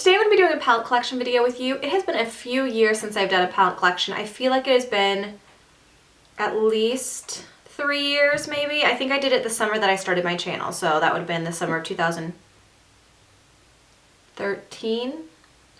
today I'm going to be doing a palette collection video with you. It has been a few years since I've done a palette collection. I feel like it has been at least 3 years maybe. I think I did it the summer that I started my channel, so that would have been the summer of 2013,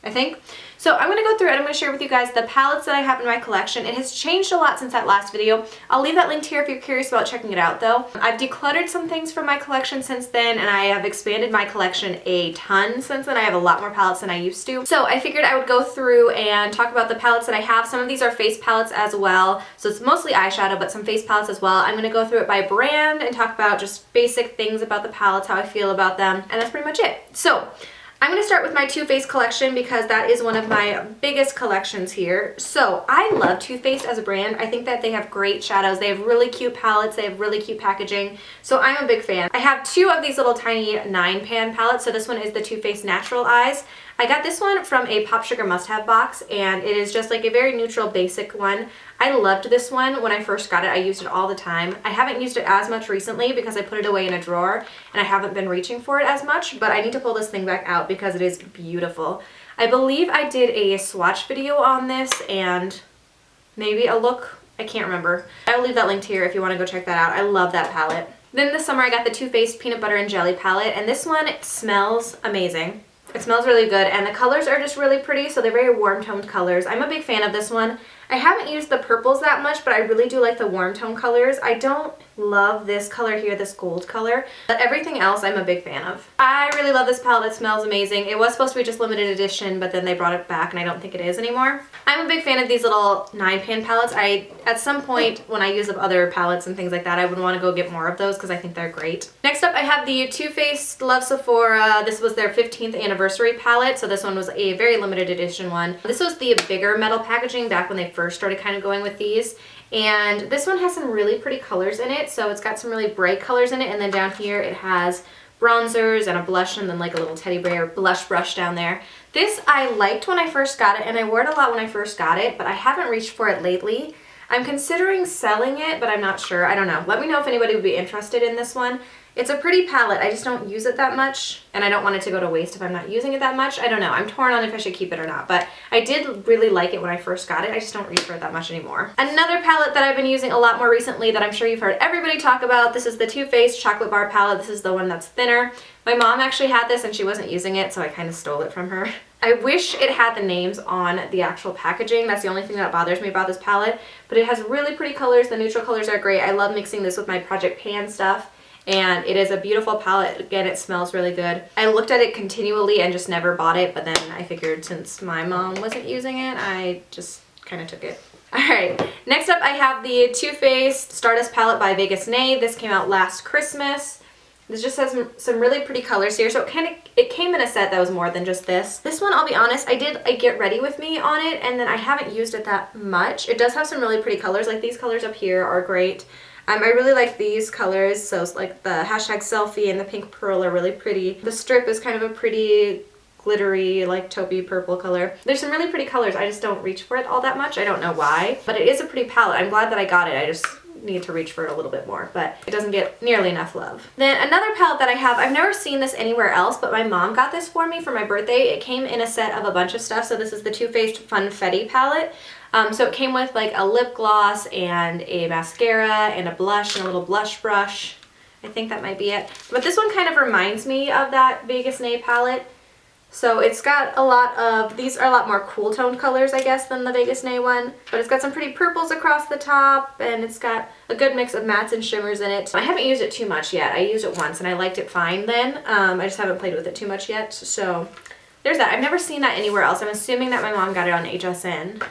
I think. So I'm going to go through it and I'm going to share with you guys the palettes that I have in my collection. It has changed a lot since that last video. I'll leave that linked here if you're curious about checking it out though. I've decluttered some things from my collection since then, and I have expanded my collection a ton since then. I have a lot more palettes than I used to. So I figured I would go through and talk about the palettes that I have. Some of these are face palettes as well, so it's mostly eyeshadow, but some face palettes as well. I'm going to go through it by brand and talk about just basic things about the palettes, how I feel about them, and that's pretty much it. So I'm going to start with my Too Faced collection because that is one of my biggest collections here. So I love Too Faced as a brand. I think that they have great shadows. They have really cute palettes. They have really cute packaging. So I'm a big fan. I have two of these little tiny 9-pan palettes. So this one is the Too Faced Natural Eyes. I got this one from a Pop Sugar must-have box, and it is just like a very neutral, basic one. I loved this one when I first got it. I used it all the time. I haven't used it as much recently because I put it away in a drawer and I haven't been reaching for it as much, but I need to pull this thing back out because it is beautiful. I believe I did a swatch video on this and maybe a look. I can't remember. I'll leave that linked here if you want to go check that out. I love that palette. Then this summer I got the Too Faced Peanut Butter and Jelly palette, and this one smells amazing. It smells really good, and the colors are just really pretty, so they're very warm toned colors. I'm a big fan of this one. I haven't used the purples that much, but I really do like the warm tone colors. I don't love this color here, this gold color, but everything else I'm a big fan of. I really love this palette. It smells amazing. It was supposed to be just limited edition, but then they brought it back and I don't think it is anymore. I'm a big fan of these little 9-pan palettes. At some point when I use up other palettes and things like that, I would want to go get more of those because I think they're great. Next up I have the Too Faced Love Sephora. This was their 15th anniversary palette, so this one was a very limited edition one. This was the bigger metal packaging back when they first started kind of going with these. And this one has some really pretty colors in it, so it's got some really bright colors in it, and then down here it has bronzers and a blush and then like a little teddy bear blush brush down there. This I liked when I first got it, and I wore it a lot when I first got it, but I haven't reached for it lately. I'm considering selling it, but I'm not sure. I don't know. Let me know if anybody would be interested in this one. It's a pretty palette. I just don't use it that much, and I don't want it to go to waste if I'm not using it that much. I don't know. I'm torn on if I should keep it or not, but I did really like it when I first got it. I just don't reach for it that much anymore. Another palette that I've been using a lot more recently that I'm sure you've heard everybody talk about, this is the Too Faced Chocolate Bar palette. This is the one that's thinner. My mom actually had this and she wasn't using it, so I kind of stole it from her. I wish it had the names on the actual packaging. That's the only thing that bothers me about this palette, but it has really pretty colors. The neutral colors are great. I love mixing this with my Project Pan stuff. And it is a beautiful palette. Again, it smells really good. I looked at it continually and just never bought it, but then I figured since my mom wasn't using it, I just kind of took it. Alright, next up I have the Too Faced Stardust palette by Vegas Nay. This came out last Christmas. This just has some really pretty colors here, so it came in a set that was more than just this. This one, I'll be honest, I did a Get Ready With Me on it, and then I haven't used it that much. It does have some really pretty colors, like these colors up here are great. I really like these colors, so it's like the hashtag selfie and the pink pearl are really pretty. The strip is kind of a pretty glittery, like taupey purple color. There's some really pretty colors. I just don't reach for it all that much. I don't know why, but it is a pretty palette. I'm glad that I got it. I just need to reach for it a little bit more, but it doesn't get nearly enough love. Then another palette that I have, I've never seen this anywhere else, but my mom got this for me for my birthday. It came in a set of a bunch of stuff, so this is the Too Faced Funfetti palette. So it came with like a lip gloss and a mascara and a blush and a little blush brush. I think that might be it. But this one kind of reminds me of that Vegas Nay palette. So it's got a lot of, these are a lot more cool toned colors, I guess, than the Vegas Nay one. But it's got some pretty purples across the top, and it's got a good mix of mattes and shimmers in it. I haven't used it too much yet. I used it once and I liked it fine then. I just haven't played with it too much yet. So there's that. I've never seen that anywhere else. I'm assuming that my mom got it on HSN,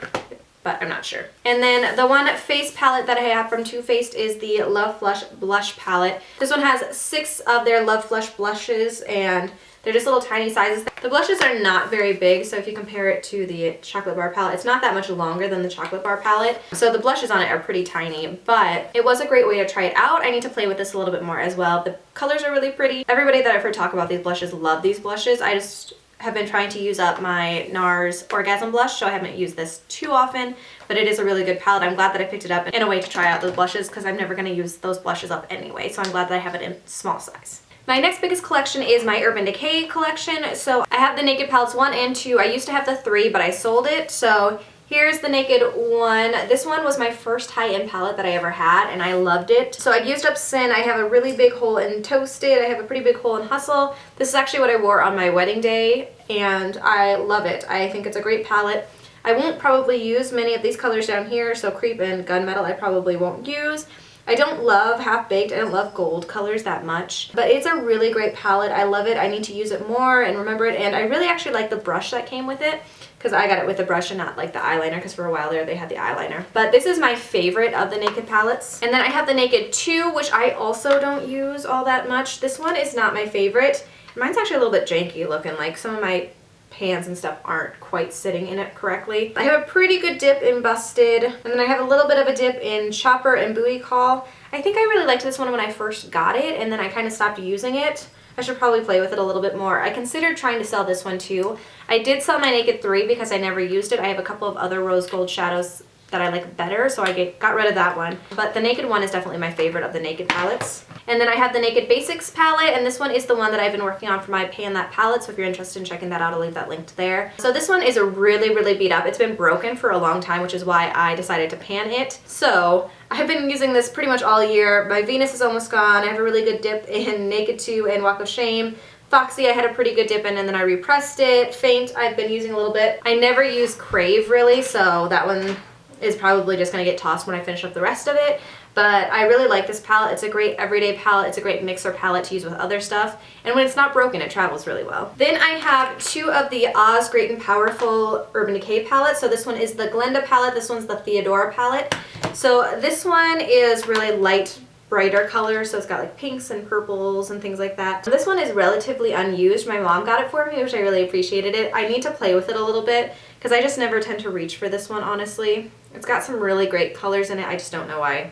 but I'm not sure. And then the one face palette that I have from Too Faced is the Love Flush Blush palette. This one has 6 of their Love Flush blushes, and they're just little tiny sizes. The blushes are not very big, so if you compare it to the Chocolate Bar palette, it's not that much longer than the Chocolate Bar palette. So the blushes on it are pretty tiny, but it was a great way to try it out. I need to play with this a little bit more as well. The colors are really pretty. Everybody that I've heard talk about these blushes love these blushes. I just have been trying to use up my NARS Orgasm blush, so I haven't used this too often, but it is a really good palette. I'm glad that I picked it up in a way to try out those blushes because I'm never going to use those blushes up anyway, so I'm glad that I have it in small size. My next biggest collection is my Urban Decay collection. So I have the Naked palettes 1 and 2. I used to have the 3, but I sold it. So here's the Naked one. This one was my first high-end palette that I ever had, and I loved it. So I used up Sin. I have a really big hole in Toasted. I have a pretty big hole in Hustle. This is actually what I wore on my wedding day, and I love it. I think it's a great palette. I won't probably use many of these colors down here, so Creep and Gunmetal I probably won't use. I don't love Half Baked. I don't love gold colors that much, but it's a really great palette. I love it. I need to use it more and remember it, and I really actually like the brush that came with it because I got it with the brush and not like the eyeliner, because for a while there they had the eyeliner. But this is my favorite of the Naked palettes. And then I have the Naked 2, which I also don't use all that much. This one is not my favorite. Mine's actually a little bit janky looking, like some of my pans and stuff aren't quite sitting in it correctly. I have a pretty good dip in Busted, and then I have a little bit of a dip in Chopper and Buoy Call. I think I really liked this one when I first got it, and then I kind of stopped using it. I should probably play with it a little bit more. I considered trying to sell this one too. I did sell my Naked 3 because I never used it. I have a couple of other rose gold shadows that I like better, so I got rid of that one. But the Naked one is definitely my favorite of the Naked palettes. And then I have the Naked Basics palette, and this one is the one that I've been working on for my Pan That palette, so if you're interested in checking that out, I'll leave that linked there. So this one is a really beat up. It's been broken for a long time, which is why I decided to pan it. So I've been using this pretty much all year. My Venus is almost gone. I have a really good dip in Naked 2 and Walk of Shame. Foxy I had a pretty good dip in, and then I repressed it. Faint I've been using a little bit. I never use Crave really, so that one is probably just going to get tossed when I finish up the rest of it. But I really like this palette. It's a great everyday palette. It's a great mixer palette to use with other stuff. And when it's not broken, it travels really well. Then I have 2 of the Oz Great and Powerful Urban Decay palettes. So this one is the Glenda palette. This one's the Theodora palette. So this one is really light, brighter colors. So it's got like pinks and purples and things like that. This one is relatively unused. My mom got it for me, which I really appreciated it. I need to play with it a little bit because I just never tend to reach for this one, honestly. It's got some really great colors in it. I just don't know why.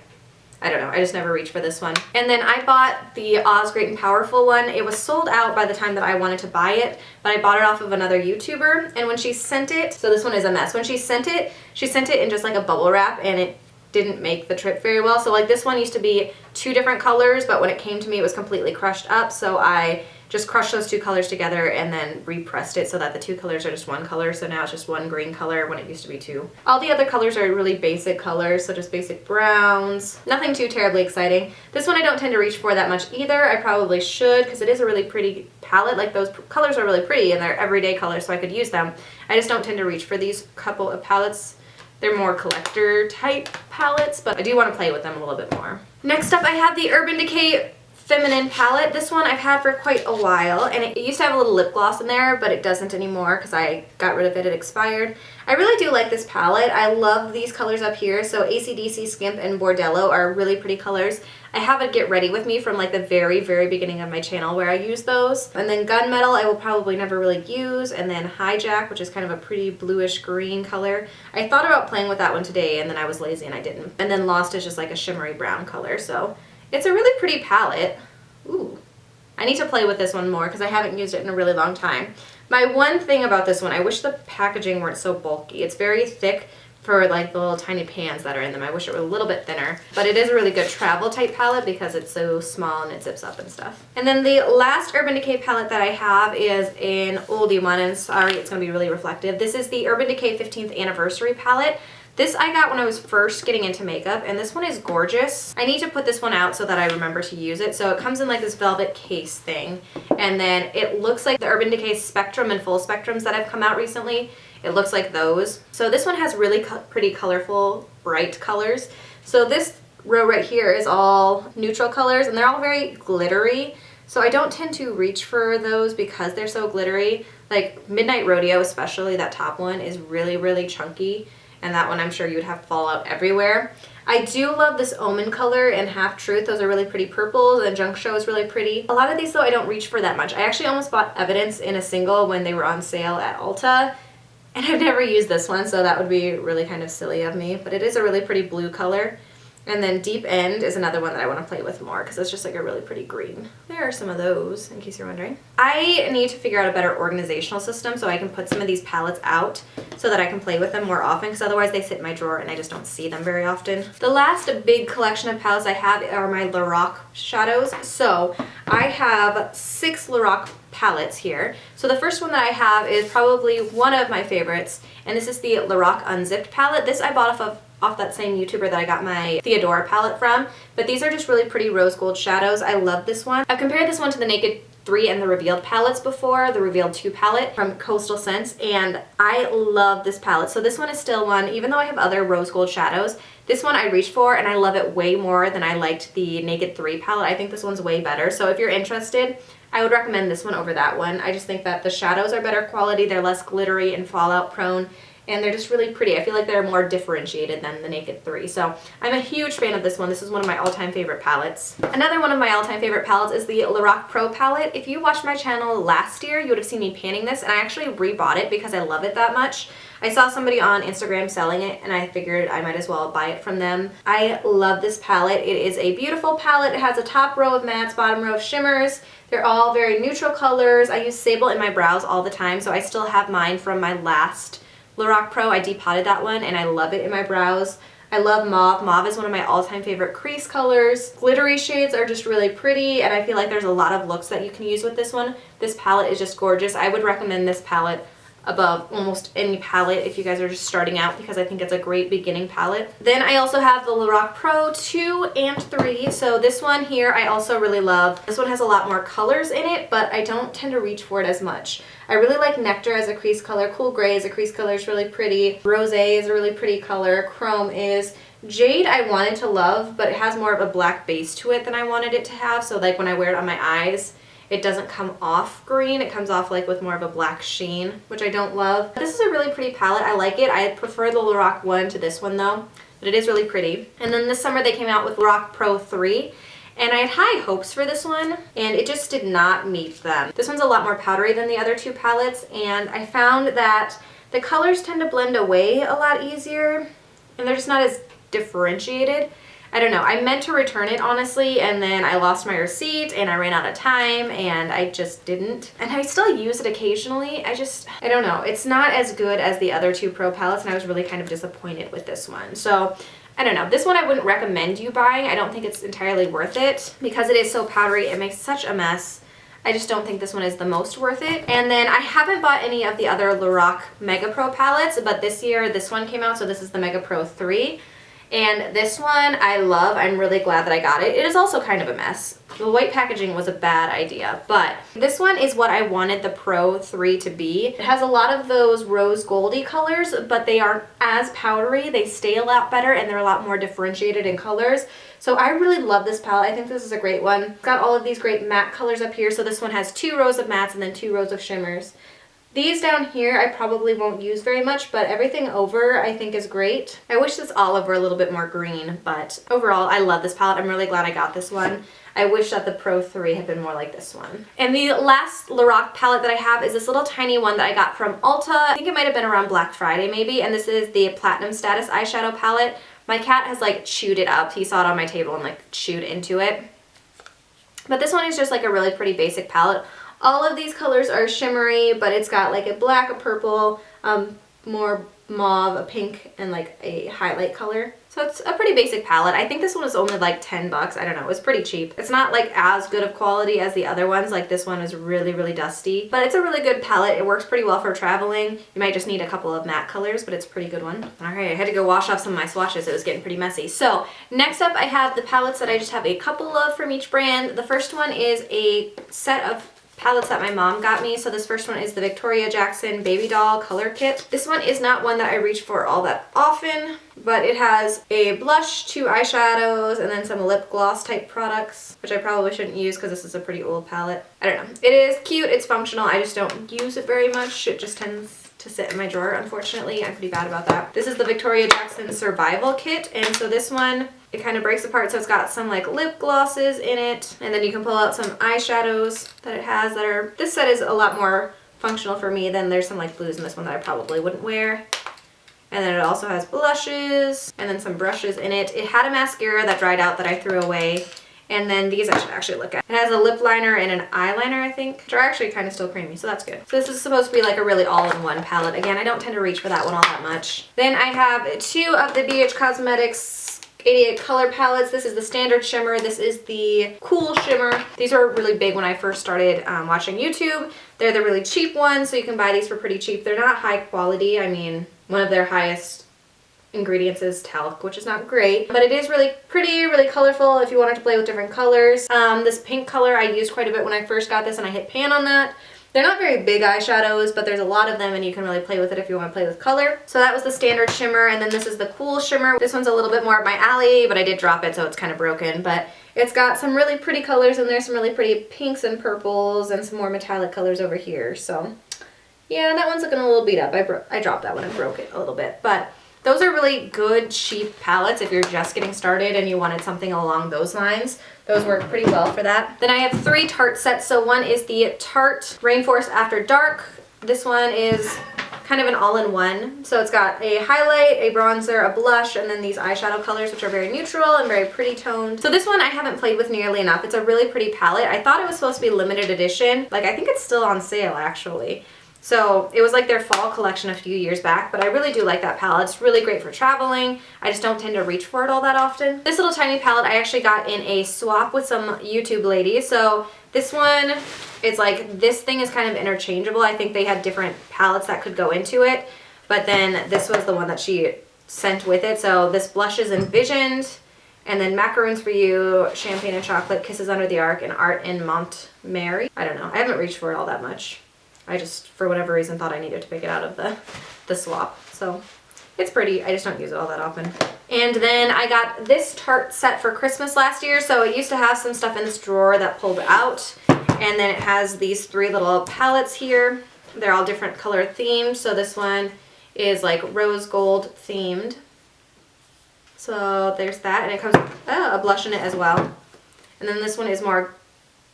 I don't know, I just never reached for this one. And then I bought the Oz Great and Powerful one. It was sold out by the time that I wanted to buy it, but I bought it off of another YouTuber, and when she sent it, so this one is a mess. When she sent it in just like a bubble wrap, and it didn't make the trip very well. So like this one used to be 2 different colors, but when it came to me it was completely crushed up, so I just crushed those 2 colors together and then repressed it so that the 2 colors are just one color. So now it's just one green color when it used to be 2. All the other colors are really basic colors, so just basic browns. Nothing too terribly exciting. This one I don't tend to reach for that much either. I probably should because it is a really pretty palette. Like those colors are really pretty and they're everyday colors, so I could use them. I just don't tend to reach for these couple of palettes. They're more collector type palettes, but I do want to play with them a little bit more. Next up I have the Urban Decay Feminine palette. This one I've had for quite a while, and it used to have a little lip gloss in there, but it doesn't anymore because I got rid of it. It expired. I really do like this palette. I love these colors up here. So AC/DC, Skimp, and Bordello are really pretty colors. I have a Get Ready With Me from like the very beginning of my channel where I use those. And then Gunmetal I will probably never really use, and then Hijack, which is kind of a pretty bluish green color. I thought about playing with that one today, and then I was lazy and I didn't. And then Lost is just like a shimmery brown color, so it's a really pretty palette. Ooh. I need to play with this one more because I haven't used it in a really long time. My one thing about this one, I wish the packaging weren't so bulky. It's very thick for like the little tiny pans that are in them. I wish it were a little bit thinner, but it is a really good travel type palette because it's so small and it zips up and stuff. And then the last Urban Decay palette that I have is an oldie one, and sorry, it's going to be really reflective. This is the Urban Decay 15th Anniversary palette. This I got when I was first getting into makeup, and this one is gorgeous. I need to put this one out so that I remember to use it. So it comes in like this velvet case thing, and then it looks like the Urban Decay Spectrum and Full Spectrums that have come out recently. It looks like those. So this one has really pretty colorful, bright colors. So this row right here is all neutral colors, and they're all very glittery. So I don't tend to reach for those because they're so glittery. Like Midnight Rodeo especially, that top one is really chunky. And that one I'm sure you would have fallout everywhere. I do love this Omen color and Half Truth. Those are really pretty purples, and Junk Show is really pretty. A lot of these though I don't reach for that much. I actually almost bought Evidence in a single when they were on sale at Ulta, and I've never used this one, so that would be really kind of silly of me. But it is a really pretty blue color. And then Deep End is another one that I want to play with more because it's just like a really pretty green. There are some of those, in case you're wondering. I need to figure out a better organizational system so I can put some of these palettes out so that I can play with them more often, because otherwise they sit in my drawer and I just don't see them very often. The last big collection of palettes I have are my Lorac shadows. So I have 6 Lorac palettes here. So the first one that I have is probably one of my favorites, and this is the Lorac Unzipped palette. This I bought off that same YouTuber that I got my Theodora palette from, but these are just really pretty rose gold shadows. I love this one. I've compared this one to the Naked 3 and the Revealed palettes before, the Revealed 2 palette from Coastal Scents, and I love this palette. So this one is still one, even though I have other rose gold shadows, this one I reached for and I love it way more than I liked the Naked 3 palette. I think this one's way better. So if you're interested, I would recommend this one over that one. I just think that the shadows are better quality, they're less glittery and fallout prone, and they're just really pretty. I feel like they're more differentiated than the Naked 3. So I'm a huge fan of this one. This is one of my all-time favorite palettes. Another one of my all-time favorite palettes is the Lorac Pro palette. If you watched my channel last year, you would have seen me panning this, and I actually rebought it because I love it that much. I saw somebody on Instagram selling it, and I figured I might as well buy it from them. I love this palette. It is a beautiful palette. It has a top row of mattes, bottom row of shimmers. They're all very neutral colors. I use Sable in my brows all the time, so I still have mine from my last Lorac Pro. I depotted that one and I love it in my brows. I love mauve. Mauve is one of my all-time favorite crease colors. Glittery shades are just really pretty, and I feel like there's a lot of looks that you can use with this one. This palette is just gorgeous. I would recommend this palette above almost any palette if you guys are just starting out, because I think it's a great beginning palette. Then I also have the Lorac Pro 2 and 3. So this one here I also really love. This one has a lot more colors in it, but I don't tend to reach for it as much. I really like Nectar as a crease color. Cool Gray as a crease color is really pretty. Rosé is a really pretty color. Chrome is. Jade I wanted to love, but it has more of a black base to it than I wanted it to have. So like when I wear it on my eyes, it doesn't come off green. It comes off like with more of a black sheen, which I don't love. This is a really pretty palette. I like it. I prefer the Lorac one to this one though, but it is really pretty. And then this summer they came out with Lorac Pro 3. And I had high hopes for this one, and it just did not meet them. This one's a lot more powdery than the other 2 palettes, and I found that the colors tend to blend away a lot easier, and they're just not as differentiated. I don't know. I meant to return it, honestly, and then I lost my receipt, and I ran out of time, and I just didn't. And I still use it occasionally. I don't know. It's not as good as the other 2 Pro palettes, and I was really kind of disappointed with this one. So I don't know. This one I wouldn't recommend you buying. I don't think it's entirely worth it because it is so powdery. It makes such a mess. I just don't think this one is the most worth it. And then I haven't bought any of the other Lorac Mega Pro palettes, but this year this one came out, so this is the Mega Pro 3. And this one I love. I'm really glad that I got it. It is also kind of a mess. The white packaging was a bad idea, but this one is what I wanted the Pro 3 to be. It has a lot of those rose goldy colors, but they aren't as powdery. They stay a lot better, and they're a lot more differentiated in colors. So I really love this palette. I think this is a great one. It's got all of these great matte colors up here. So this one has 2 rows of mattes and then 2 rows of shimmers. These down here I probably won't use very much, but everything over I think is great. I wish this olive were a little bit more green, but overall I love this palette. I'm really glad I got this one. I wish that the Pro 3 had been more like this one. And the last Lorac palette that I have is this little tiny one that I got from Ulta. I think it might have been around Black Friday maybe, and this is the Platinum Status eyeshadow palette. My cat has like chewed it up. He saw it on my table and like chewed into it. But this one is just like a really pretty basic palette. All of these colors are shimmery, but it's got like a black, a purple, more mauve, a pink, and like a highlight color. So it's a pretty basic palette. I think this one was only like 10 bucks. I don't know. It was pretty cheap. It's not like as good of quality as the other ones. Like this one is really, really dusty. But it's a really good palette. It works pretty well for traveling. You might just need a couple of matte colors, but it's a pretty good one. Alright, I had to go wash off some of my swatches. It was getting pretty messy. So next up I have the palettes that I just have a couple of from each brand. The first one is a set of palettes that my mom got me. So this first one is the Victoria Jackson Baby Doll Color Kit. This one is not one that I reach for all that often, but it has a blush, 2 eyeshadows, and then some lip gloss type products, which I probably shouldn't use because this is a pretty old palette. I don't know. It is cute, it's functional, I just don't use it very much. It just tends to sit in my drawer, unfortunately. I'm pretty bad about that. This is the Victoria Jackson Survival Kit, and so this one, it kind of breaks apart, so it's got some like lip glosses in it, and then you can pull out some eyeshadows that it has that are, this set is a lot more functional for me than there's some like blues in this one that I probably wouldn't wear. And then it also has blushes and then some brushes in it. It had a mascara that dried out that I threw away. And then these I should actually look at. It has a lip liner and an eyeliner, I think, which are actually kind of still creamy, so that's good. So this is supposed to be like a really all-in-one palette. Again, I don't tend to reach for that one all that much. Then I have 2 of the BH Cosmetics 88 color palettes. This is the standard shimmer. This is the cool shimmer. These were really big when I first started watching YouTube. They're the really cheap ones, so you can buy these for pretty cheap. They're not high quality. I mean, one of their highest ingredients is talc, which is not great, but it is really pretty, really colorful if you wanted to play with different colors. This pink color I used quite a bit when I first got this, and I hit pan on that. They're not very big eyeshadows, but there's a lot of them and you can really play with it if you want to play with color. So that was the standard shimmer, and then this is the cool shimmer. This one's a little bit more up my alley, but I did drop it, so it's kind of broken, but it's got some really pretty colors in there, some really pretty pinks and purples, and some more metallic colors over here. So yeah, that one's looking a little beat up. I dropped that one and broke it a little bit, but those are really good, cheap palettes if you're just getting started and you wanted something along those lines. Those work pretty well for that. Then I have 3 Tarte sets. So one is the Tarte Rainforest After Dark. This one is kind of an all-in-one. So it's got a highlight, a bronzer, a blush, and then these eyeshadow colors, which are very neutral and very pretty toned. So this one I haven't played with nearly enough. It's a really pretty palette. I thought it was supposed to be limited edition. Like, I think it's still on sale, actually. So it was like their fall collection a few years back, but I really do like that palette. It's really great for traveling. I just don't tend to reach for it all that often. This little tiny palette I actually got in a swap with some YouTube ladies. So this one, it's like, this thing is kind of interchangeable. I think they had different palettes that could go into it, but then this was the one that she sent with it. So this blush is Envisioned, and then Macaroons for You, Champagne and Chocolate, Kisses Under the Arc, and Art in Montmary. I don't know. I haven't reached for it all that much. I just, for whatever reason, thought I needed to pick it out of the swap. So it's pretty. I just don't use it all that often. And then I got this Tarte set for Christmas last year. So it used to have some stuff in this drawer that pulled out. And then it has these 3 little palettes here. They're all different color themed. So this one is like rose gold themed. So there's that. And it comes with a blush in it as well. And then this one is more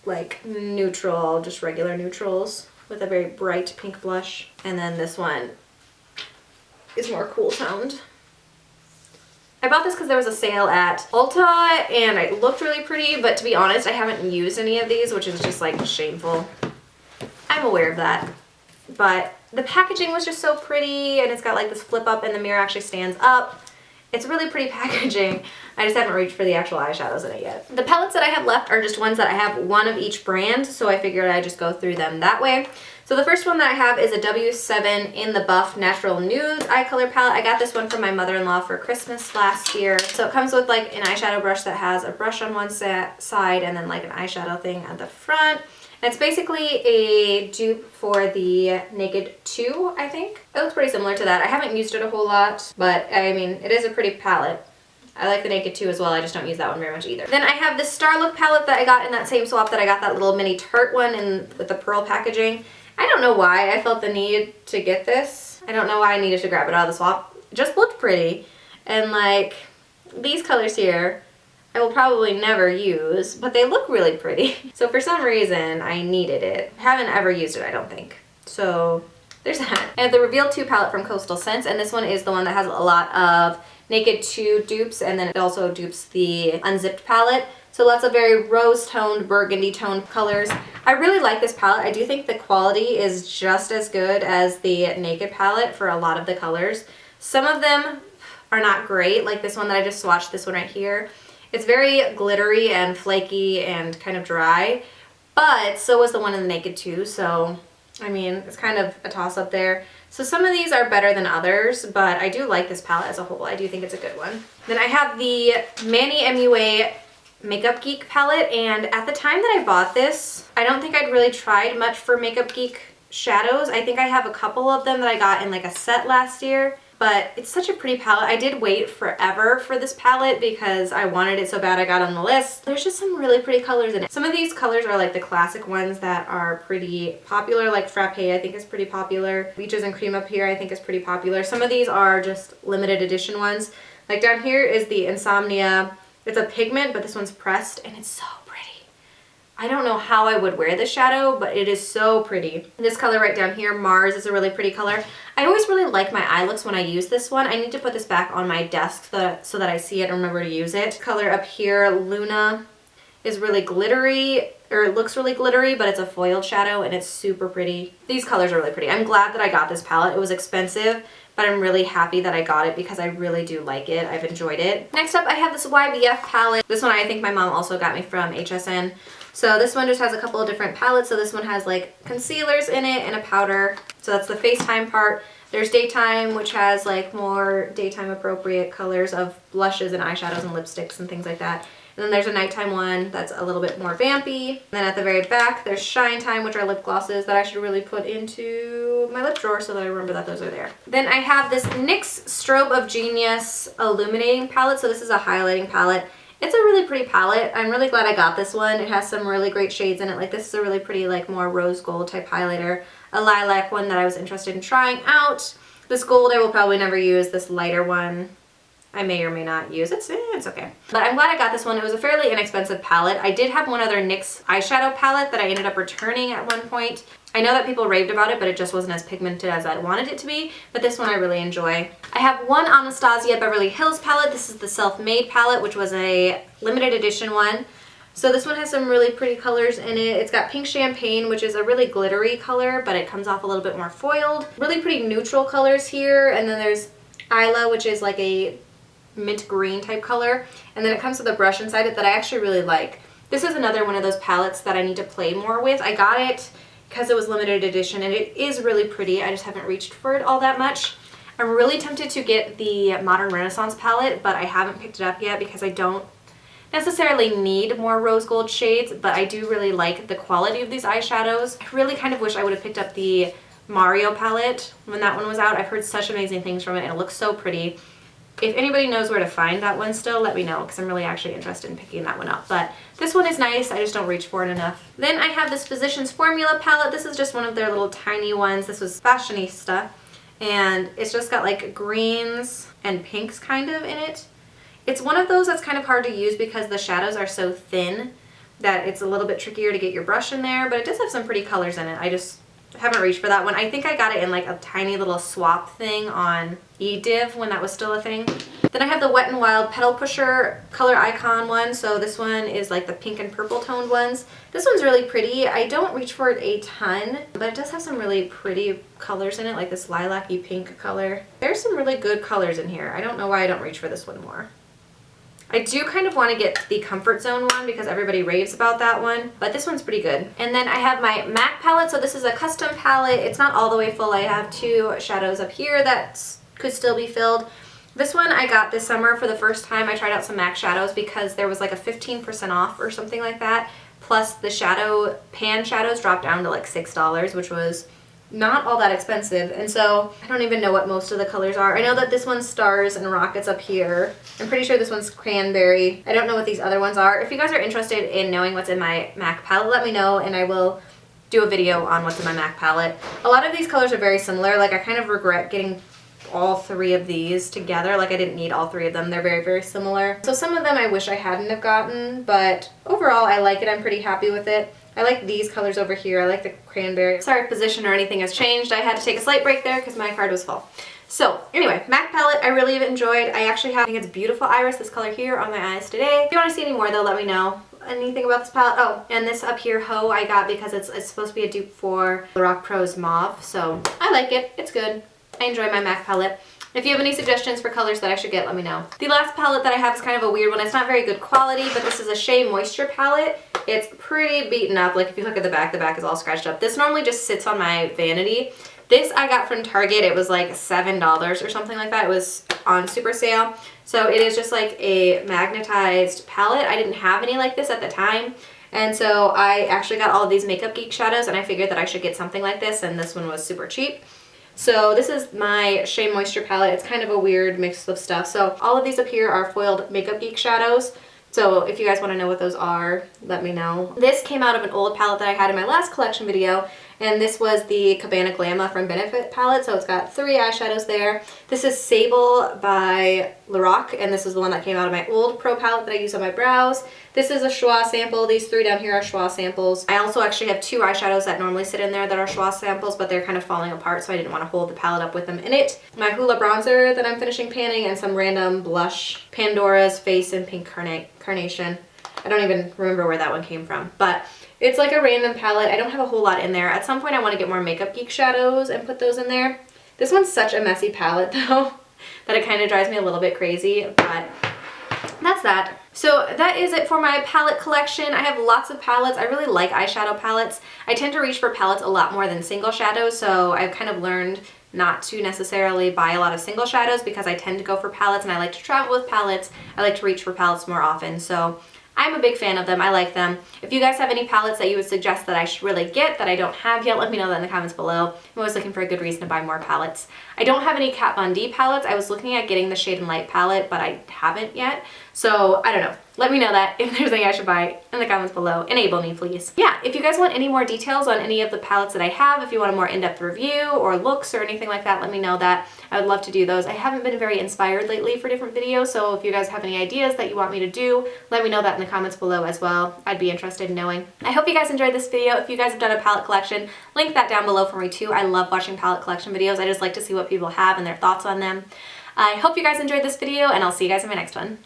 like neutral, just regular neutrals, with a very bright pink blush. And then this one is more cool toned. I bought this because there was a sale at Ulta and it looked really pretty, but to be honest, I haven't used any of these, which is just like shameful. I'm aware of that. But the packaging was just so pretty, and it's got like this flip up and the mirror actually stands up. It's really pretty packaging. I just haven't reached for the actual eyeshadows in it yet. The palettes that I have left are just ones that I have one of each brand, so I figured I'd just go through them that way. So the first one that I have is a W7 in the Buff Natural Nudes eye color palette. I got this one from my mother-in-law for Christmas last year. So it comes with like an eyeshadow brush that has a brush on one side and then like an eyeshadow thing at the front. And it's basically a dupe for the Naked 2, I think. It looks pretty similar to that. I haven't used it a whole lot, but I mean, it is a pretty palette. I like the Naked 2 as well, I just don't use that one very much either. Then I have this Starlook palette that I got in that same swap that I got that little mini Tarte one with the pearl packaging. I don't know why I felt the need to get this. I don't know why I needed to grab it out of the swap. It just looked pretty. And like, these colors here, I will probably never use, but they look really pretty. So for some reason, I needed it. I haven't ever used it, I don't think. So there's that. I have the Reveal 2 palette from Coastal Scents, and this one is the one that has a lot of Naked 2 dupes, and then it also dupes the Unzipped palette. So lots of very rose-toned, burgundy-toned colors. I really like this palette. I do think the quality is just as good as the Naked palette for a lot of the colors. Some of them are not great, like this one that I just swatched, this one right here. It's very glittery and flaky and kind of dry, but so was the one in the Naked 2, so I mean, it's kind of a toss-up there. So some of these are better than others, but I do like this palette as a whole. I do think it's a good one. Then I have the Manny MUA Makeup Geek palette, and at the time that I bought this, I don't think I'd really tried much for Makeup Geek shadows. I think I have a couple of them that I got in like a set last year. But it's such a pretty palette. I did wait forever for this palette because I wanted it so bad I got on the list. There's just some really pretty colors in it. Some of these colors are like the classic ones that are pretty popular, like Frappe I think is pretty popular. Beaches and Cream up here I think is pretty popular. Some of these are just limited edition ones. Like down here is the Insomnia. It's a pigment, but this one's pressed and it's so pretty. I don't know how I would wear this shadow, but it is so pretty. This color right down here, Mars, is a really pretty color. I always really like my eye looks when I use this one. I need to put this back on my desk so that I see it and remember to use it. Color up here, Luna, is really glittery, or it looks really glittery, but it's a foiled shadow and it's super pretty. These colors are really pretty. I'm glad that I got this palette. It was expensive, but I'm really happy that I got it because I really do like it. I've enjoyed it. Next up, I have this YBF palette. This one I think my mom also got me from HSN. So this one just has a couple of different palettes. So this one has like concealers in it and a powder. So that's the FaceTime part. There's daytime, which has like more daytime appropriate colors of blushes and eyeshadows and lipsticks and things like that. And then there's a nighttime one that's a little bit more vampy. And then at the very back, there's Shine Time, which are lip glosses that I should really put into my lip drawer so that I remember that those are there. Then I have this NYX Strobe of Genius Illuminating Palette. So this is a highlighting palette. It's a really pretty palette. I'm really glad I got this one. It has some really great shades in it. Like this is a really pretty, like more rose gold type highlighter. A lilac one that I was interested in trying out. This gold I will probably never use. This lighter one I may or may not use. It's okay. But I'm glad I got this one. It was a fairly inexpensive palette. I did have one other NYX eyeshadow palette that I ended up returning at one point. I know that people raved about it, but it just wasn't as pigmented as I wanted it to be. But this one I really enjoy. I have one Anastasia Beverly Hills palette. This is the Self-Made palette, which was a limited edition one. So this one has some really pretty colors in it. It's got Pink Champagne, which is a really glittery color, but it comes off a little bit more foiled. Really pretty neutral colors here. And then there's Isla, which is like a mint green type color. And then it comes with a brush inside it that I actually really like. This is another one of those palettes that I need to play more with. I got it because it was limited edition and it is really pretty. I just haven't reached for it all that much. I'm really tempted to get the Modern Renaissance palette, but I haven't picked it up yet because I don't necessarily need more rose gold shades, but I do really like the quality of these eyeshadows. I really kind of wish I would have picked up the Mario palette when that one was out. I've heard such amazing things from it and it looks so pretty. If anybody knows where to find that one still, let me know because I'm really actually interested in picking that one up. But this one is nice. I just don't reach for it enough. Then I have this Physicians Formula palette. This is just one of their little tiny ones. This was Fashionista. And it's just got like greens and pinks kind of in it. It's one of those that's kind of hard to use because the shadows are so thin that it's a little bit trickier to get your brush in there. But it does have some pretty colors in it. I just haven't reached for that one. I think I got it in like a tiny little swap thing on eDiv when that was still a thing. Then I have the Wet n Wild Petal Pusher Color Icon one. So this one is like the pink and purple toned ones. This one's really pretty. I don't reach for it a ton, but it does have some really pretty colors in it, like this lilac-y pink color. There's some really good colors in here. I don't know why I don't reach for this one more. I do kind of want to get the Comfort Zone one because everybody raves about that one, but this one's pretty good. And then I have my MAC palette. So this is a custom palette. It's not all the way full. I have two shadows up here that could still be filled. This one I got this summer for the first time. I tried out some MAC shadows because there was like a 15% off or something like that. Plus the pan shadows dropped down to like $6, which was not all that expensive. And so I don't even know what most of the colors are. I know that this one's Stars and Rockets up here. I'm pretty sure this one's Cranberry. I don't know what these other ones are. If you guys are interested in knowing what's in my MAC palette, let me know and I will do a video on what's in my MAC palette. A lot of these colors are very similar. Like I kind of regret getting all three of these together. Like I didn't need all three of them. They're very, very similar. So some of them I wish I hadn't have gotten, but overall I like it. I'm pretty happy with it. I like these colors over here. I like the Cranberry. Sorry if position or anything has changed. I had to take a slight break there because my card was full. So anyway, MAC palette I really have enjoyed. I actually have, I think it's Beautiful Iris, this color here on my eyes today. If you want to see any more though, let me know. Anything about this palette? Oh, and this up here, Ho, I got because it's supposed to be a dupe for Lorac Pro's Mauve. So I like it. It's good. I enjoy my MAC palette. If you have any suggestions for colors that I should get, let me know. The last palette that I have is kind of a weird one. It's not very good quality, but this is a Shea Moisture palette. It's pretty beaten up. Like if you look at the back is all scratched up. This normally just sits on my vanity. This I got from Target. It was like $7 or something like that. It was on super sale. So it is just like a magnetized palette. I didn't have any like this at the time. And so I actually got all of these Makeup Geek shadows and I figured that I should get something like this, and this one was super cheap. So this is my Shea Moisture palette. It's kind of a weird mix of stuff. So all of these up here are foiled Makeup Geek shadows. So if you guys want to know what those are, let me know. This came out of an old palette that I had in my last collection video, And this was the Cabana Glamma from Benefit palette, so it's got 3 eyeshadows there. This is Sable by Lorac, and this is the one that came out of my old Pro palette that I use on my brows. This is a Schwa sample. These 3 down here are Schwa samples. I also actually have 2 eyeshadows that normally sit in there that are Schwa samples, but they're kind of falling apart, so I didn't want to hold the palette up with them in it. My Hoola bronzer that I'm finishing panning, and some random blush. Pandora's Face in Pink Carnation. I don't even remember where that one came from, but it's like a random palette. I don't have a whole lot in there. At some point I want to get more Makeup Geek shadows and put those in there. This one's such a messy palette though that it kind of drives me a little bit crazy, but that's that. So that is it for my palette collection. I have lots of palettes. I really like eyeshadow palettes. I tend to reach for palettes a lot more than single shadows, so I've kind of learned not to necessarily buy a lot of single shadows because I tend to go for palettes and I like to travel with palettes. I like to reach for palettes more often, so I'm a big fan of them. I like them. If you guys have any palettes that you would suggest that I should really get that I don't have yet, let me know that in the comments below. I'm always looking for a good reason to buy more palettes. I don't have any Kat Von D palettes. I was looking at getting the Shade and Light palette, but I haven't yet. So I don't know. Let me know that if there's anything I should buy in the comments below. Enable me, please. Yeah, if you guys want any more details on any of the palettes that I have, if you want a more in-depth review or looks or anything like that, let me know that. I would love to do those. I haven't been very inspired lately for different videos, so if you guys have any ideas that you want me to do, let me know that in the comments below as well. I'd be interested in knowing. I hope you guys enjoyed this video. If you guys have done a palette collection, link that down below for me too. I love watching palette collection videos. I just like to see what people have and their thoughts on them. I hope you guys enjoyed this video, and I'll see you guys in my next one.